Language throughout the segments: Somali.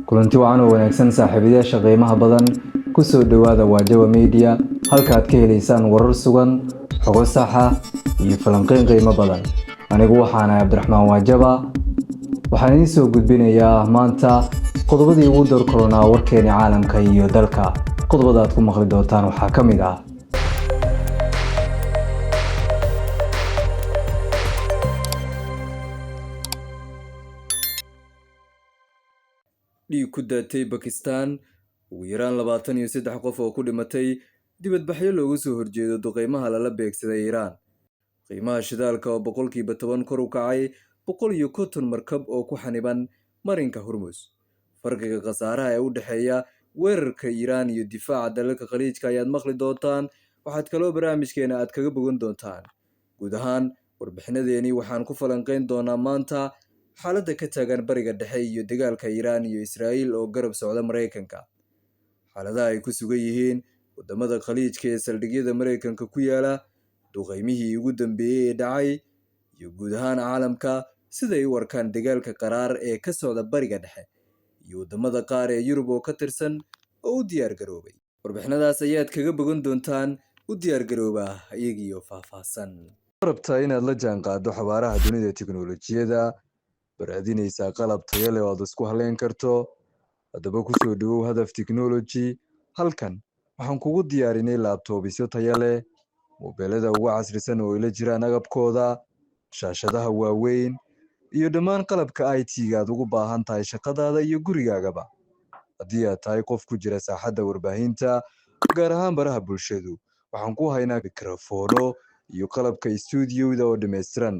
kulanti wacan oo wanaagsan saaxiibayaasha qiimaha badan ku soo dhawaada Wajawa Media halkaad ka helaysaan warar sugan xogo sax ah iyo falanqeyn qiimo badan anigu waxaan ahay Cabdiraxmaan Wajawa waxaan idin soo gudbinayaa maanta qodobadii ugu door corona warkeena caalamka iyo dalka qodobada aad ku maqli doontaan waxaa ka mid ah dhiig ku daatay Pakistan ugu yaraan 23 qof oo ku dhimatay dibadbaxyo looga soo horjeedo duqeymaha lala beegsaday Iran qiimaha shidaalka oo boqolkiiba 10 kor u kacay 150 markab oo ku xaniban marinka Hormuz farqiga khasaaraha ee u dhaxeeya weerarka Iran iyo difaaca dalalka khaliijka ayaad maqli doontaan waxaad kaloo barnaamijkeena aad kaga bogan doontaan guud ahaan warbixinadeeni waxaan ku falanqeyn doonaa maanta xaaladda ka taagan bariga dhexe iyo dagaalka Iran iyo Israa'iil oo garab socda Mareykanka xaaladaha ay ku sugan yihiin wadamada khaliijka ee saldhigyada Mareykanka ku yaala duqeymihii ugu dambeeyay ee dhacay iyo guud ahaan caalamka sida ay u arkaan dagaalka qaraar ee ka socda bariga dhexe iyo wadamada qaar ee Yurub oo ka tirsan oo u diyaar garoobay warbixinadaas ayaad kaga bogan doontaan u diyaar garooba iyagiyo faahfaahsan rabtaa inaad la jaanqaado xawaaraha dunida tiknoolajiyada baraadinaysa qalab tayo leh oo aad isku haleyn karto haddaba ku soo dhawow hadaf technology halkan waxaan kugu diyaarinay laptopsyo tayo leh mobilada ugu casrisan oo ila jiraan agabkooda shaashadaha waaweyn iyo dhammaan qalabka IT-ga aad ugu baahan tahay shaqadaada iyo gurigaagaba haddii aad tahay qof ku jira saaxadda warbaahinta gaar ahaan baraha bulshadu waxaan ku haynaa mikrofoono iyo qalabka studio-da oo dhammaystiran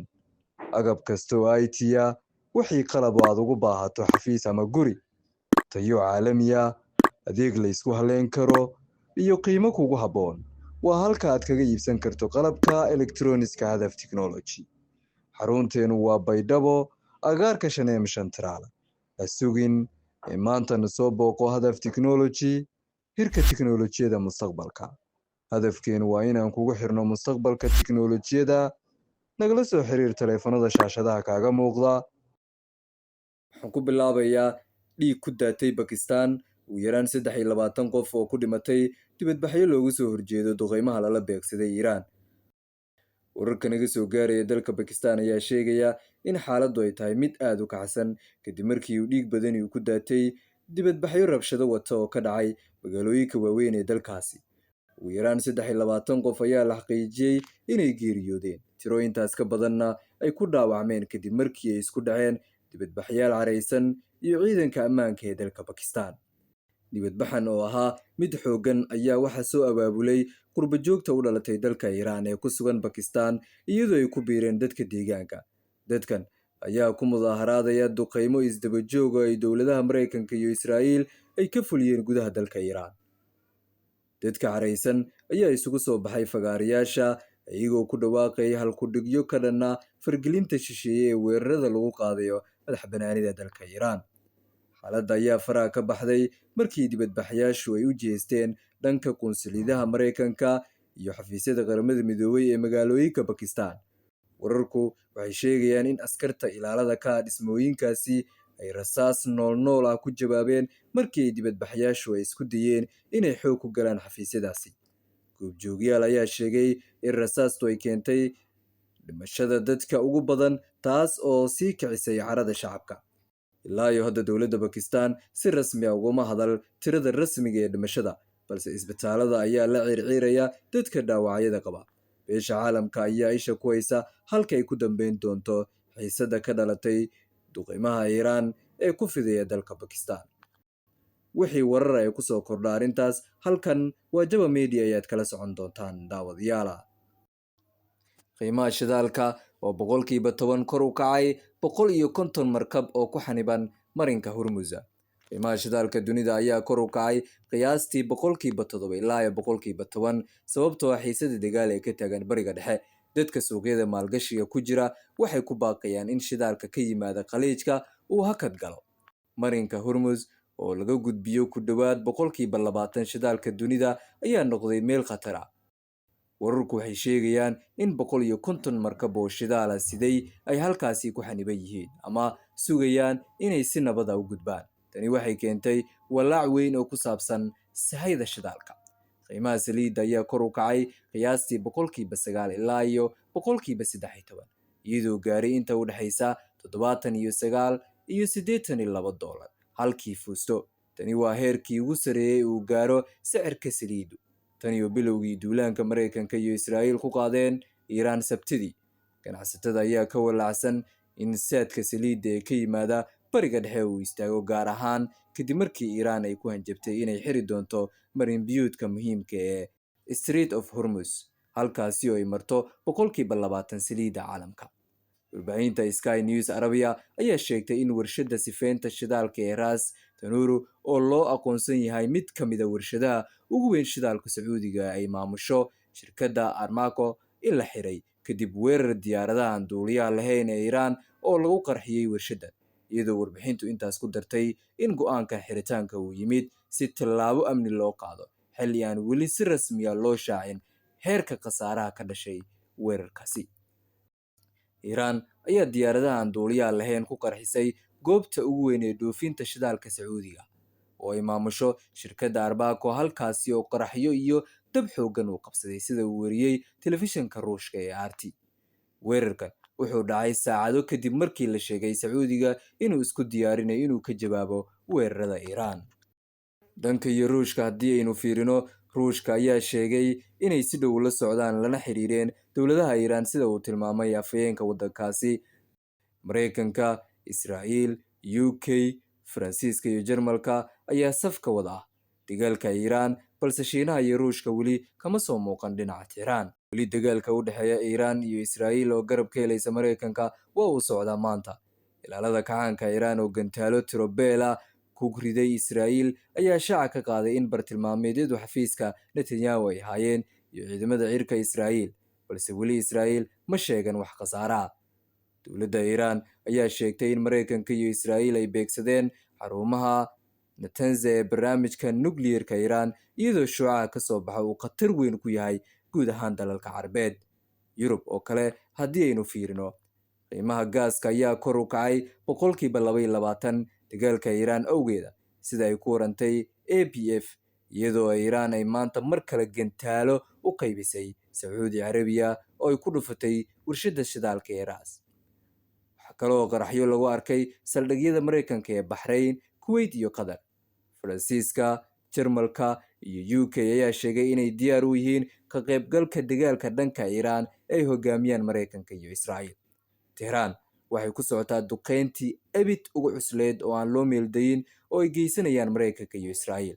agab kasta oo IT-ya wixii qalab aad ugu baahato xafiis ama guri tayo caalami ah adeeg la isku haleyn karo iyo qiimo kugu habboon waa halka aad kaga iibsan karto qalabka electronics-ka hadaf technology xarunteenu waa Baydhabo agaarka Shaneem Shantraal la sugin ee maanta na soo booqo hadaf technology hirka tiknoolajiyada mustaqbalka hadafkeenu waa inaan kugu xirno mustaqbalka tiknoolajiyada nagala soo xiriir taleefanada shaashadaha kaaga muuqda waxaan ku bilaabayaa dhiig ku daatay Pakistan ugu yaraan 23 qof oo ku dhimatay dibadbaxyo looga soo horjeedo duqeymaha lala beegsaday Iran wararka naga soo gaaraya dalka Pakistan ayaa sheegaya in xaaladdu ay tahay mid aad u kacsan kadib markii uu dhiig badani ku daatay dibadbaxyo rabshado wata oo ka dhacay magaalooyinka waaweyn ee dalkaasi ugu yaraan 23 qof ayaa la xaqiijiyay inay geeriyoodeen tiro intaas ka badanna ay ku dhaawacmeen kadib markii ay isku dhaceen dibadbaxyaal careysan iyo ciidanka ammaanka ee dalka Pakistan dibadbaxan oo ahaa mid xoogan ayaa waxa soo abaabulay qurba joogta u dhalatay dalka Iran ee ku sugan Pakistan iyadoo ay ku biireen dadka deegaanka dadkan ayaa ku mudaharaadaya duqeymo isdaba joog oo ay dowladaha Mareykanka iyo Israa'iil ay ka fuliyeen gudaha dalka Iran dadka careysan ayaa isugu soo baxay fagaarayaasha iyagoo ku dhawaaqay halku-dhigyo ka dhanna fargelinta shisheeye ee weerarada lagu qaadayo madaxbannaanida dalka Iran xaaladda ayaa faraha ka baxday markii dibadbaxayaashu ay u jeesteen dhanka qunsuliyadaha Mareykanka iyo xafiisyada qaramada midoobay ee magaalooyinka Pakistan wararku waxay sheegayaan in askarta ilaalada ka dhismooyinkaasi ay rasaas nool ah ku jawaabeen markii dibadbaxayaashu ay isku dayeen inay xoog ku galaan xafiisyadaasi goobjoogyaal ayaa sheegay in rasaastu ay keentay dhimashada dadka ugu badan taas oo sii kicisay carada shacabka ilaa iyo hadda dowladda Pakistan si rasmi ah uguma hadal tirada rasmiga ee dhimashada balse isbitaalada ayaa la circiiraya dadka dhaawacyada qaba beesha caalamka ayaa isha ku haysa halka ay ku dambeyn doonto xiisada ka dhalatay duqeymaha Iran ee ku fidaya dalka Pakistan wixii warar ay ku soo kordha arrintaas halkan Wajawa Media ayaad kala socon doontaan daawadayaal qiimaha shidaalka oo boqolkiiba 10 kor u kacay 150 markab oo ku xaniban marinka Hormuz qiimaha shidaalka dunida ayaa kor u kacay qiyaastii boqolkiiba 7 ilaa boqolkiiba 10 sababtoo ah xiisada dagaal ee ka taagan bariga dhexe dadka suuqyada maalgashiga ku jira waxay ku baaqayaan in shidaalka ka yimaada khaliijka uu hakad galo marinka Hormuz oo laga gudbiyo ku dhawaad boqolkiiba 20 shidaalka dunida ayaa noqday meel khatar ah wararku waxay sheegayaan in 150 markab oo shidaal ah siday ay halkaasi ku xaniban yihiin ama sugayaan inay si nabad ah u gudbaan tani waxay keentay walaac weyn oo ku saabsan sahayda shidaalka. qiimaha saliidda ayaa kor u kacay qiyaastii 9% ilaa iyo 13%, iyadoo gaaray inta u dhexaysa $79 iyo $82 halkii fuusto. tani waa heerkii ugu sareeyay uu gaaro sicirka saliiddu tan iyo bilowgii duulaanka Mareykanka iyo Israa'iil ku qaadeen Iiraan Sabtidii. ganacsatada ayaa ka walaacsan in saadka saliidda ee ka yimaada bariga dhexe uu istaago, gaar ahaan kadib markii Iiraan ay ku hanjabtay inay xiri doonto marin biyuudka muhiimka ee Strait of Hormuz, halkaasi oo ay marto 20% saliidda caalamka. warbaahinta Sky News Arabia ayaa sheegtay in warshadda sifeynta shidaalka ee Ras Tanuru, oo loo aqoonsan yahay mid ka mid ah warshadaha ugu weyn shidaalka Sacuudiga ay maamusho shirkadda Aramco, in la xiray kadib weerar diyaaradaha aan duuliyaha lahayn ee Iiraan oo lagu qarxiyay warshadda, iyadoo warbixintu intaas ku dartay in go'aanka xiritaanka uu yimid si tallaabo amni loo qaado, xilli aan weli si rasmi ah loo shaacin heerka khasaaraha ka dhashay weerarkaasi. Iiraan ayaa diyaaradaha aan duuliyaha lahayn ku qarxisay goobta ugu weyn ee dhoofinta shidaalka Sacuudiga, oo ay maamusho shirkadda Aramco, halkaasi oo qaraxyo iyo dab xooggan uu qabsaday, sida uu wariyay telefishinka Ruushka ee RT. weerarkan wuxuu dhacay saacado kadib markii la sheegay Sacuudiga inuu isku diyaarinayo inuu ka jawaabo weerarada Iiraan. dhanka iyo Ruushka haddii aynu fiirino, Ruushka ayaa sheegay inay si dhow la socdaan lana xiriireen dowladaha Iiraan, sida uu tilmaamay afhayeenka waddankaasi. Mareykanka, Israa'iil, UK, Faransiiska iyo Jarmalka ayaa safka wada ah dagaalka Iiraan, balse Shiinaha iyo Ruushka weli kama soo muuqan dhinaca Iiraan. weli dagaalka u dhexeeya Iiraan iyo Israa'iil oo garab ka helaysa Mareykanka waa uu socdaa maanta. ilaalada kacaanka Iiraan oo gantaalo tirobela ku riday Israa'iil ayaa shaaca ka qaaday in bartilmaameedyadu xafiiska Netanyahu ay ahaayeen iyo ciidamada cirka Israa'iil, balse weli Israa'iil ma sheegan wax khasaaraha. dowladda Iiraan ayaa sheegtay in Mareykanka iyo Israa'iil ay beegsadeen xarumaha Natanz ee barnaamijka nukliyeerka Iiraan, iyadoo shuucaca ka soo baxa uu khatar weyn ku yahay guud ahaan dalalka Carabeed. Yurub oo kale haddii aynu fiirino, qiimaha gaaska ayaa kor u kacay 22% dagaalka Iiraan awgeeda, sida ay ku warantay APF, iyadoo Iiraan ay maanta mar kale gantaalo u qaybisay Sacuudi Carabiya oo ay ku dhufatay warshadda shidaalka ee Ras. waxaa kaloo qaraxyo lagu arkay saldhigyada Mareykanka ee Bahrain, Kuwait iyo Qatar. Faransiiska, Jarmalka iyo UK ayaa sheegay inay diyaar u yihiin ka qaybgalka dagaalka dhanka Iiraan ay hogaamiyaan Mareykanka iyo Israa'iil. Tehran waxay ku socotaa duqeyntii abid ugu cusleed oo aan loo meeldayin oo ay geysanayaan Mareykanka iyo Israa'iil.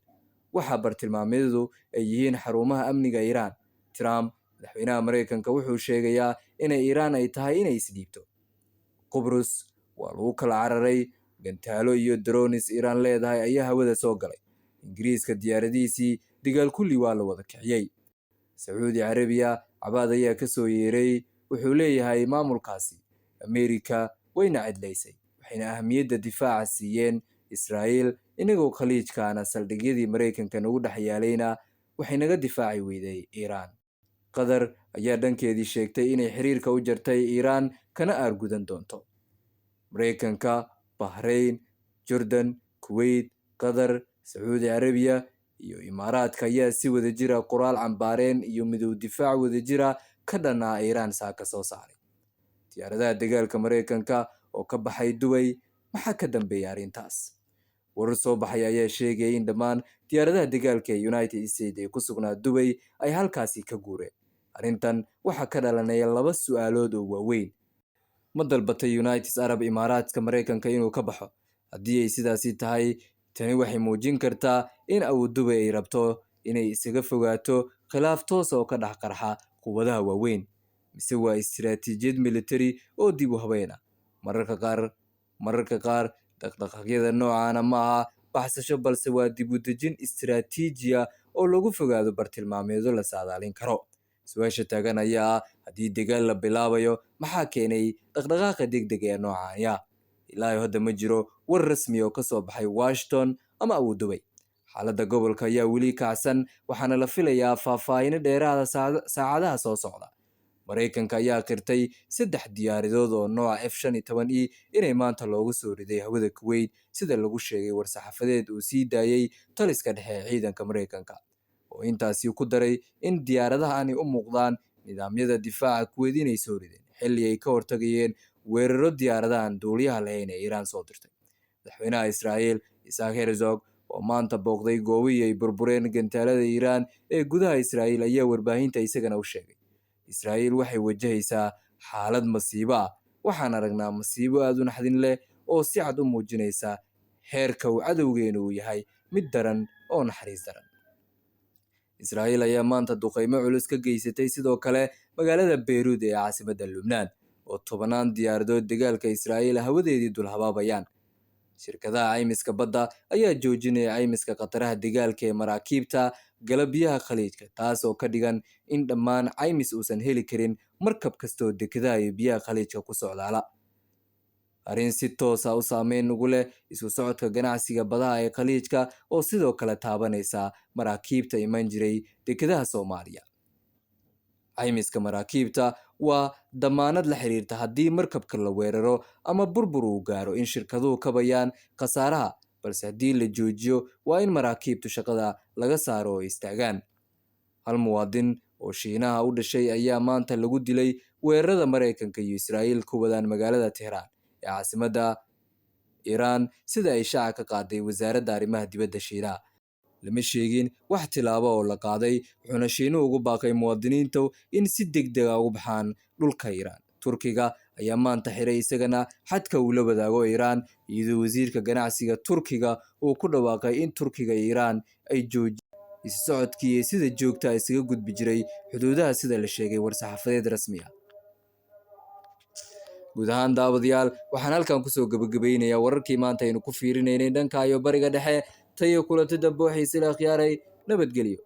waxaa bartilmaameedyadu ay yihiin xarumaha amniga Iiraan. Trump, madaxweynaha Mareykanka, wuxuu sheegayaa inay Iiraan ay tahay inay isdhiibto. Qubrus waa lagu kala cararay, gantaalo iyo drones Iiraan leedahay ayaa hawada soo galay. Ingiriiska diyaaradihiisii dagaal kulli waa la wada kiciyay. Sacuudi Carabiya cabaad ayaa ka soo yeeray, wuxuu leeyahay maamulkaasi Ameerika wayna cidlaysay, waxayna ahamiyadda difaaca siiyeen Israa'iil, inagoo khaliijkaana saldhigyadii Mareykanka nagu dhex yaalayna waxay naga difaaci weyday Iiraan. Qatar ayaa dhankeedii sheegtay inay xiriirka u jartay Iiraan kana aargudan doonto. Mareykanka, Bahrain, Jordan, Kuwait, Qatar, Sacuudi Carabiya iyo Imaaraadka ayaa si wadajira qoraal cambaareen iyo midow difaac wadajira ka dhanaa Iiraan saaka soo saaray. diyaaradaha dagaalka Mareykanka oo ka baxay Dubai, maxaa ka dambeeya arrintaas? warar soo baxay ayaa sheegay in dhammaan diyaaradaha dagaalka ee United States ee ku sugnaa Dubai ay halkaasi ka guureen. arrintan waxaa ka dhalanaya laba su'aalood oo waaweyn. ma dalbatay United Arab Emirates Mareykanka inuu ka baxo? haddii ay sidaasi tahay, tani waxay muujin kartaa in Abu Dhabi ay rabto inay isaga fogaato khilaaf toos oo ka dhex qarxa quwadaha waaweyn, mise waa istiraatiijiyad military oo dib u habeyn ah. mararka qaar dhaqdhaqaaqyada noocaana ma aha baxsasho, balse waa dib u dejin istiraatiijiya oo lagu fogaado bartilmaameedyo la saadaalin karo. su-aasha taagan ayaa ah, haddii dagaal la bilaabayo, maxaa keenay dhaqdhaqaaqa degdega ee noocaanya? ilaa hadda ma jiro war rasmi oo ka soo baxay Washington ama Abu Dhabi. xaaladda gobolka ayaa weli kacsan, waxaana la filayaa faahfaahin dheeraada saacadaha soo socda. Mareykanka ayaa qirtay 3 diyaaradood oo nooca F-15E inay maanta loogu soo riday hawada Kuwait sida lagu sheegay war-saxaafadeed uu sii daayay taliska dhexe ee ciidanka Mareykanka, oo intaasi ku daray in diyaaradahaani u muuqdaan nidaamyada difaaca Kuwait inay soo rideen xilli ay ka hortagayeen weeraro diyaaradahan duuliyaha lahayn ee Iiraan soo dirtay. Madaxweynaha Israa'iil Isaac Herzog oo maanta booqday goobihii ay burbureen gantaalada Iiraan ee gudaha Israa'iil ayaa warbaahinta isagana u sheegay Israa'iil waxay wajahaysaa xaalad masiibo ah. Waxaan aragnaa masiibo aad u naxdin leh oo si cad u muujinaysa heerka uu cadowgeenu uu yahay mid daran oo naxariis daran. Israa'iil ayaa maanta duqeymo culus ka geysatay sidoo kale magaalada Beirut ee caasimadda Lubnaan oo 10 diyaaradood dagaalka Israa'iil hawadeedii dul habaabayaan. Shirkadaha caymiska badda ayaa joojinaya caymiska khataraha dagaalka ee maraakiibta galabiyaha khaliijka, taas oo ka dhigan in dhammaan caymis uusan heli karin markab kastoo dekedaha iyo biyaha khaliijka ku socdaala. Arrin si toos ah u saameyn ugu leh isu socodka ganacsiga badaha ee khaliijka oo sidoo kale taabanaysa maraakiibta iman jiray dekedaha Soomaaliya. Caymiska maraakiibta waa damaanad la xiriirta haddii markabka la weeraro ama burbur uu gaaro in shirkaduhu kabayaan khasaaraha, balse haddii la joojiyo waa in maraakiibtu shaqada laga saaro oo istaagaan. Hal muwaadin oo Shiinaha u dhashay ayaa maanta lagu dilay weerarada Mareykanka iyo Israa'iil ku wadaan magaalada Tehraan ee caasimadda Iiraan sida ay shaaca ka qaaday wasaaradda arrimaha dibadda Shiinaha. Lama sheegin wax tilaabo oo la qaaday, wuxuuna Shiinuhu ugu baaqay muwaadiniinta in si degdeg ah uga baxaan dhulka Iiraan. Turkiga ayaa maanta xiray isagana xadka uu la wadaago Iiraan, iyadoo wasiirka ganacsiga Turkiga uu ku dhawaaqay in Turkiga iyo Iiraan ay joojiyeen isu socodkii sida joogta ah isaga gudbi jiray xuduudaha sida la sheegay war-saxaafadeed rasmi ah. Guud ahaan daawadayaal, waxaan halkan kusoo gabagabeynayaa wararkii maanta aynu ku fiirinaynay dhanka iyo bariga dhexe. Tayo kulanti dambe oo xiiso leh akhyaaray, nabadgelyo.